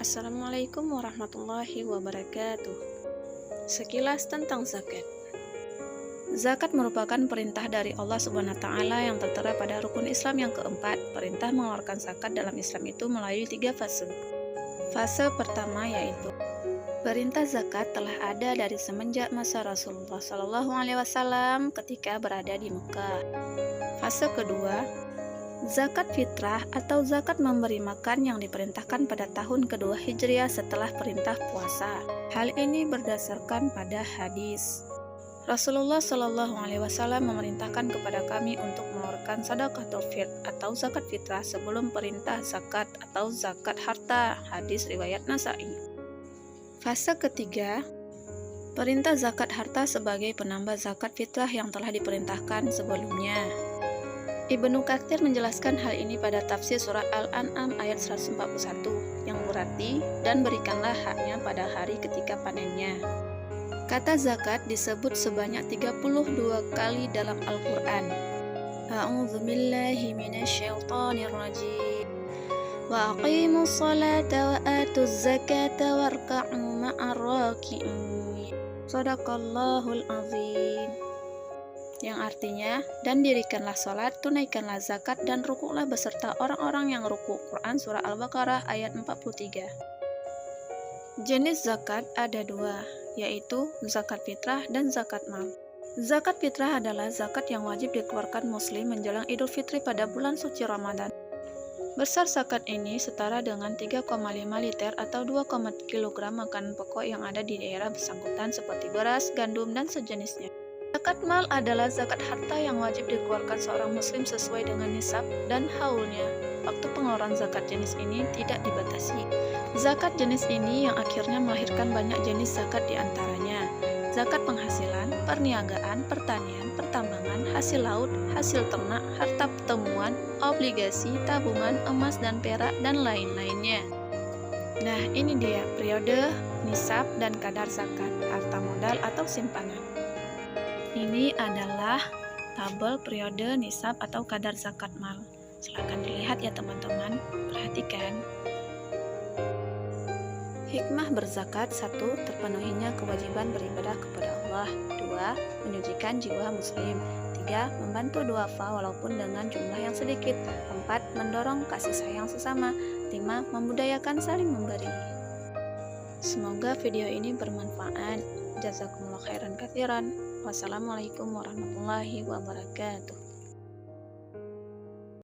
Assalamualaikum warahmatullahi wabarakatuh. Sekilas tentang zakat. Zakat merupakan perintah dari Allah Subhanahu wa taala yang tertera pada rukun Islam yang keempat. Perintah mengeluarkan zakat dalam Islam itu melalui 3 fase. Fase pertama yaitu perintah zakat telah ada dari semenjak masa Rasulullah SAW ketika berada di Mekah. Fase kedua, zakat fitrah atau zakat memberi makan yang diperintahkan pada tahun kedua Hijriah setelah perintah puasa. Hal ini berdasarkan pada hadis. Rasulullah Shallallahu Alaihi Wasallam memerintahkan kepada kami untuk mengeluarkan sedekahul fitr atau zakat fitrah sebelum perintah zakat atau zakat harta. Hadis riwayat Nasa'i. Fase ketiga, perintah zakat harta sebagai penambah zakat fitrah yang telah diperintahkan sebelumnya. Ibnu Katsir menjelaskan hal ini pada tafsir surah Al-An'am ayat 141 yang berarti, dan berikanlah haknya pada hari ketika panennya. Kata zakat disebut sebanyak 32 kali dalam Al-Quran. A'udzubillahi minasyaitonirrajim. Wa aqimus salata wa atuz zakata warka'u ma'ar raki'in. Shadaqallahul azim. Yang artinya, dan dirikanlah sholat, tunaikanlah zakat, dan rukuklah beserta orang-orang yang rukuk. Quran Surah Al-Baqarah ayat 43. Jenis zakat ada 2, yaitu zakat fitrah dan zakat mal. Zakat fitrah adalah zakat yang wajib dikeluarkan muslim menjelang Idul Fitri pada bulan suci Ramadan. Besar zakat ini setara dengan 3,5 liter atau 2, kg makanan pokok yang ada di daerah bersangkutan seperti beras, gandum, dan sejenisnya. Zakat mal adalah zakat harta yang wajib dikeluarkan seorang muslim sesuai dengan nisab dan haulnya. Waktu pengeluaran zakat jenis ini tidak dibatasi. Zakat jenis ini yang akhirnya melahirkan banyak jenis zakat diantaranya: zakat penghasilan, perniagaan, pertanian, pertambangan, hasil laut, hasil ternak, harta pertemuan, obligasi, tabungan, emas dan perak, dan lain-lainnya. Nah, ini dia periode, nisab, dan kadar zakat, harta modal atau simpanan. Ini adalah tabel periode, nisab, atau kadar zakat mal. Silahkan dilihat ya teman-teman, perhatikan. Hikmah berzakat: 1. Terpenuhinya kewajiban beribadah kepada Allah. 2. Menyucikan jiwa muslim. 3. Membantu duafa walaupun dengan jumlah yang sedikit. 4. Mendorong kasih sayang sesama. 5. Membudayakan saling memberi. Semoga video ini bermanfaat. Jazakumullah khairan katsiran. Wassalamualaikum warahmatullahi wabarakatuh.